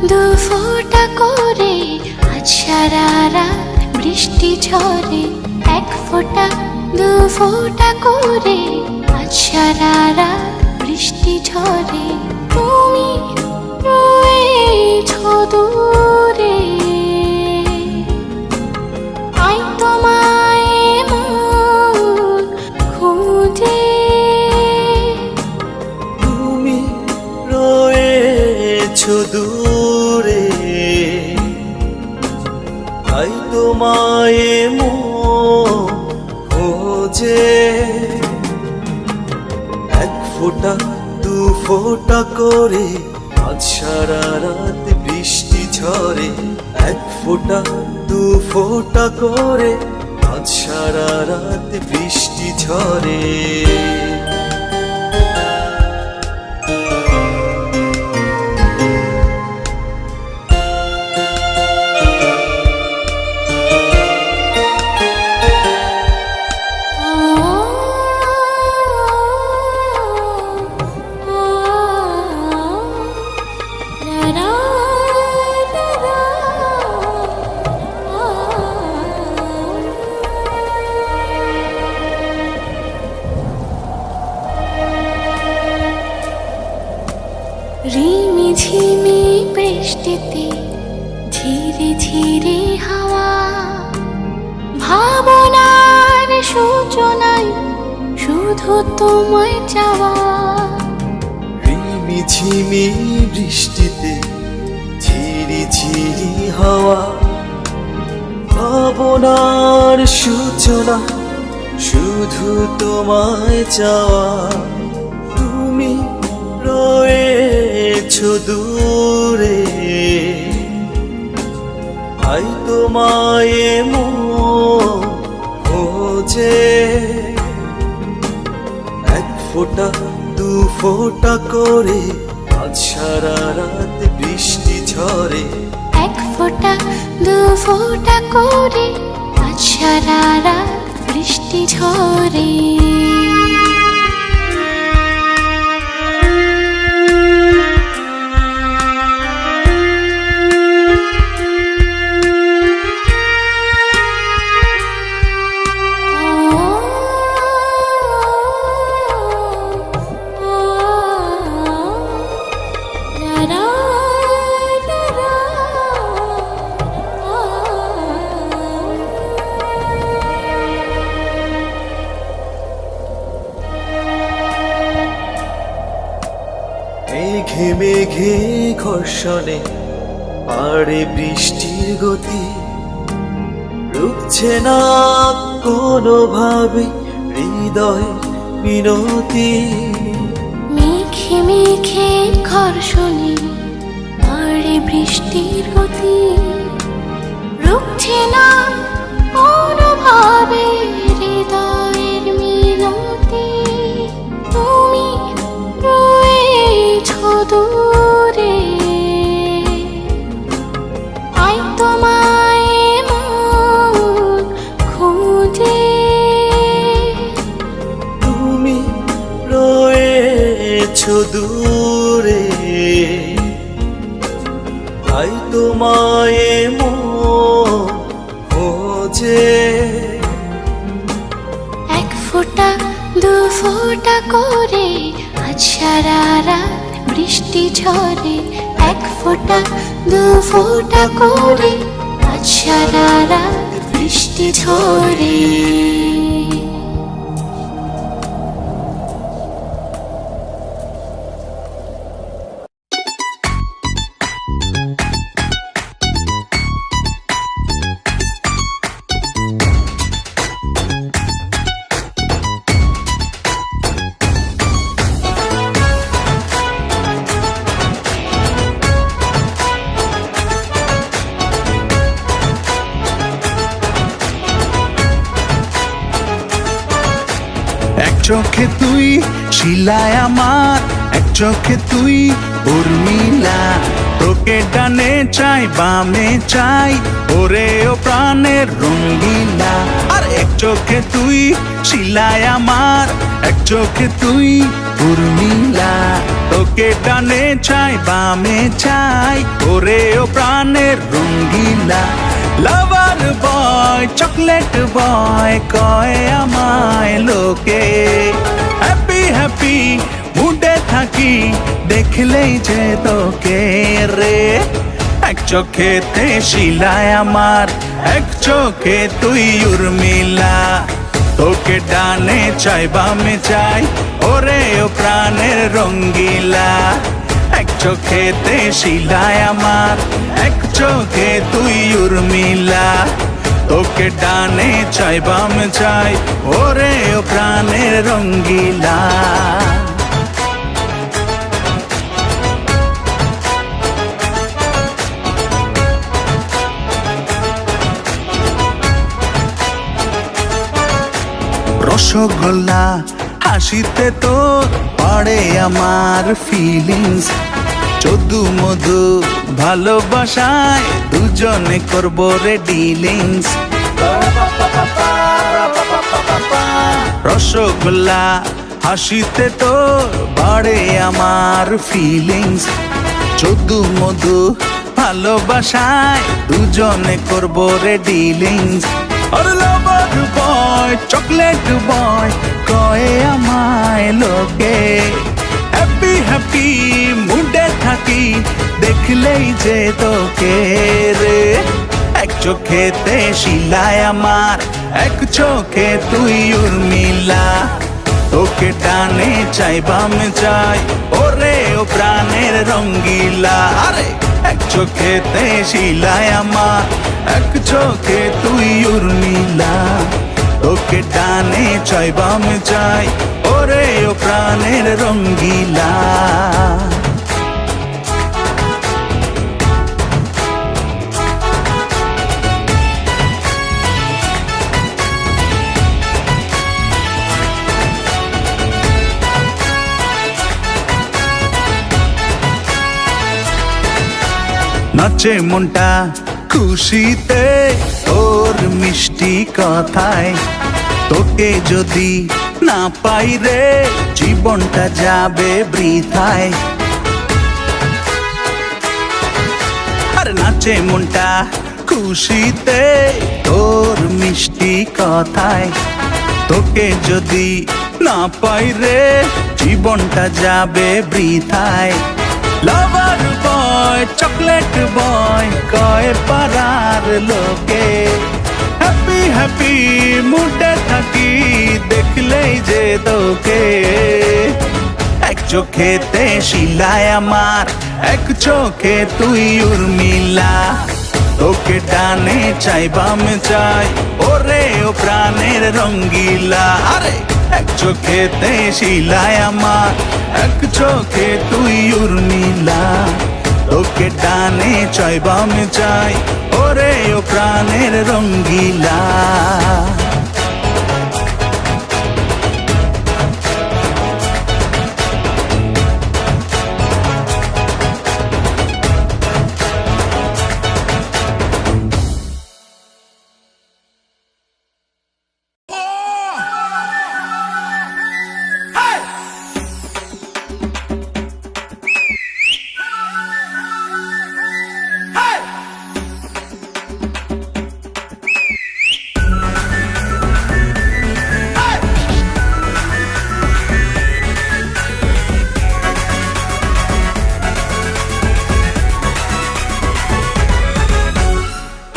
দু ফোঁটা করে আজ সারা রাত বৃষ্টি ঝরে, এক ফোঁটা দু ফোঁটা করে আজ সারা রাত বৃষ্টি ঝরে। তুমি রয়েছো দূরে, আই তোমায় মন খুঁজে। তুমি রয়েছো দূরে, আই তোমায় মন খোঁজে। এক ফোঁটা দু ফোঁটা করে আজ সারা রাত বৃষ্টি ঝরে, এক ফোঁটা দু ফোঁটা করে আজ সারা রাত বৃষ্টি ঝরে। রিমি ঝিমি বৃষ্টিতে ধীরে ধীরে হাওয়া, ভাবনার সূচনায় শুধু তোমায় চাওয়া। রিমি ঝিমি বৃষ্টিতে ঝিরি ঝিরি হাওয়া, ভাবনার সূচনা শুধু তোমায় চাওয়া। তুমি রয়েছো দূরে, আই তোমায় মন খোঁজে। এক ফোঁটা দু ফোঁটা করে আজ সারা রাত বৃষ্টি ঝরে, এক ফোঁটা দু ফোঁটা করে আজ সারা রাত বৃষ্টি ঝরে। মেঘে মেঘে ঘর্ষণে পাড়ে বৃষ্টির গতি, রুখছে না কোনোভাবে হৃদয় মিনতি। মেঘে মেঘে ঘর্ষণে পাড়ে বৃষ্টির গতি, রুখছে না কোনোভাবে হৃদয়ের মিনতি। তুমি রয়েছো দূরে, আই তোমায় মন খুঁজে। তুমি রয়েছো দূরে, আই তোমায় মন খোঁজে। এক ফোঁটা দু ফোঁটা করে আজ সারা রাত বৃষ্টি ঝরে, এক ফোঁটা দু ফোঁটা করে আজ সারা রাত বৃষ্টি ঝরে। চোখে তুই শিলায় আমার, এক চোখে তুই উর্মিলা। তোকে ডানে চাই বামে চাই, ওরে ও প্রাণের রঙ্গিলা। আর এক চোখে তুই শিলায় আমার, এক চোখে তুই উর্মিলা। তোকে ডানে চাই বামে চাই ওরে ও প্রাণের রঙ্গিলা লাভার বয় চকলেট বয় কয় আমায় লোকে হ্যাপি হ্যাপি মুডে থাকি দেখলেই যে তোকে রে এক চোখেতে শিলায় আমার এক চোখে তুই উর্মিলা তোকে ডানে চাই বামে চাই ওরে ও প্রাণের রঙ্গিলা এক চোখেতে শিলায় আমার এক চোখে তুই উর্মিলা তোকে ডানে চাই বামে চাই ওরে ও প্রাণের রঙ্গিলা রসগোল্লা হাসিতে তো পড়ে আমার ফিলিংস যদু মধু ভালোবাসায় দুজনে করবো রে ডিলিংস রসগোল্লা হাসিতে তো বাড়ে আমার ফিলিংস যদু মধু ভালোবাসায় দুজনে করবো রে ডিলিংস আর লাভার বয় চকলেট বয় কয়ে আমায় লোকে হ্যাপি হ্যাপি মুডে থাকি দেখলেই যে তোকে রে এক চোখেতে শিলায় আমার এক চোখে তুই উর্মিলা তোকে ডানে চাই বামে চাই ওরে ও প্রাণের রঙ্গিলা আরে এক চোখেতে শিলায় আমার এক চোখে তুই উর্মিলা তোকে ডানে চাই বামে চাই ওরে ও প্রাণের রঙ্গিলা নাচে মনটা খুশিতে তোর মিষ্টি কথায় তোকে যদি না পাই রে জীবনটা যাবে বৃথায় আরে নাচে মনটা খুশিতে তোর মিষ্টি কথায় তোকে যদি না পাই রে জীবনটা যাবে বৃথায় লাভার বয় চকলেট বয় কয় পাড়ার লোকে হ্যাপি হ্যাপি মুডে থাকি দেখলেই যে তোকে এক চোখেতে শিলায় আমার এক চোখে তুই উর্মিলা তোকে ডানে চাই বামে চাই ওরে ও প্রাণের রঙ্গিলা আরে এক চোখেতে শিলায় আমার এক চোখে তুই উর্মিলা তোকে ডানে চাই বামে চাই ওরে ও প্রাণের রঙ্গিলা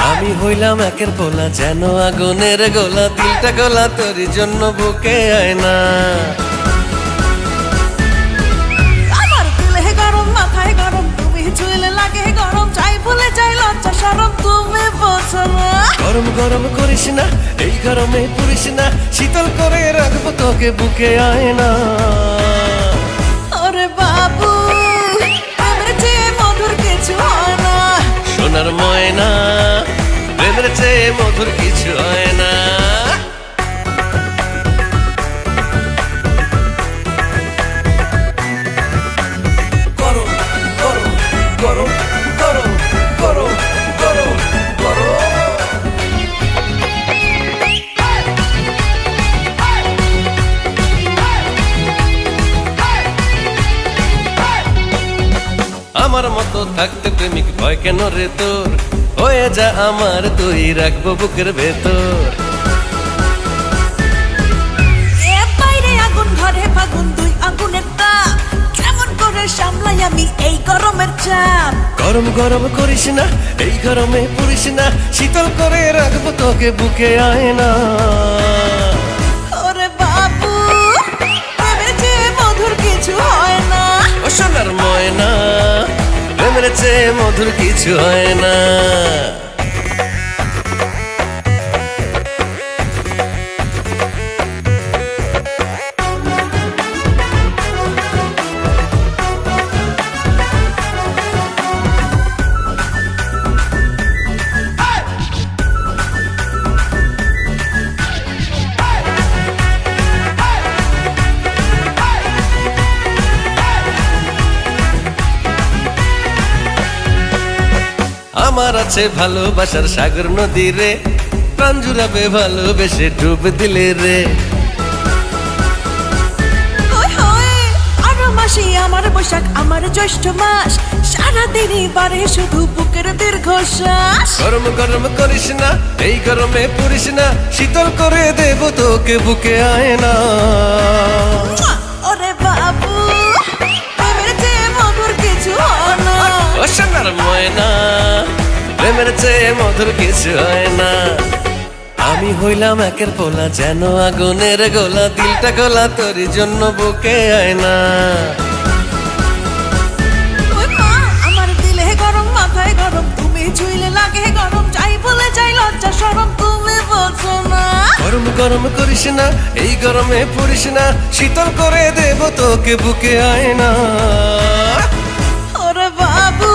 আমি হইলাম একের পোলা যেন আগুনের গোলা দিলটা গোলা তোর জন্য বুকে আয় না আমার দিলে গরম মাথায় গরম তুমি চুলে লাগে গরম চাই ভুলে যাই লজ্জা শরম তুমি বোঝো না গরম গরম করিস না এই গরমে পুরিস না শীতল করে রাখবো তোকে বুকে আয় না ওরে বাবু আমার চেয়ে মধুর কিছু হয় না সোনার ময়না প্রেমের চেয়ে মধুর কিছু হয় না গরম গরম গরম গরম গরম গরম গরম আমার মতো থাকতে প্রেমিক ভয় কেন রে তোর? হয়ে যা আমার, তুই রাখবো বুকের ভেতর। এ বাইরে আগুন ঘরে ফাগুন, দুই আগুনের তাপ, কেমন করে সামলাই আমি এই গরমের চাপ? গরম গরম করিস না, এই গরমে পুরিস না, শীতল করে রাখবো তোকে বুকে, আয় না। ওরে বাবু, প্রেমের চেয়ে মধুর কিছু হয় না। ও সোনার ময়না, প্রেমের চেয়ে মধুর কিছু হয় না। আমার আছে ভালোবাসার সাগর নদী রে, প্রাণ জুড়াবে ভালোবেসে ডুব দিলে রে। ওই হয়, আরো মাসে আমার বৈশাখ, আমার জ্যৈষ্ঠ মাস, সারাদিনই বারে শুধু বুকের দীর্ঘশ্বাস। গরম গরম করিস না, এই গরমে পুরিস না, শীতল করে দেব তোকে বুকে, আয় না। ওরে বাবু, প্রেমের চেয়ে মধুর কিছু হয় না। ও সোনার ময়না, প্রেমের চেয়ে মধুর কিছু হয় না। আমি হইলাম একের পোলা, যেন আগুনের গোলা, দিলটা গোলা তোর জন্য বুকে, আয় না। ওই মা, আমার দিলে গরম, মাথায় গরম, তুমি ছুঁইলে লাগে গরম, যাই বলে যাই লজ্জা শরম, তুমি বলছো না। গরম গরম করিস না, এই গরমে পুরিস না, শীতল করে দেব তোকে বুকে, আয় না। ওরে বাবু,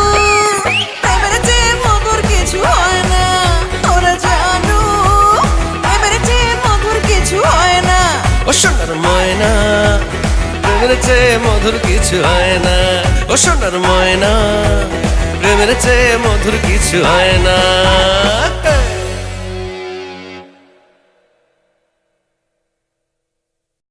প্রেমের চেয়ে মধুর কিছু হয় না। ওরে জানু, প্রেমের চেয়ে মধুর কিছু হয় না। ও সোনার ময়না, প্রেমের চেয়ে মধুর কিছু হয় না। ও সোনার ময়না, প্রেমের চেয়ে মধুর কিছু হয় না।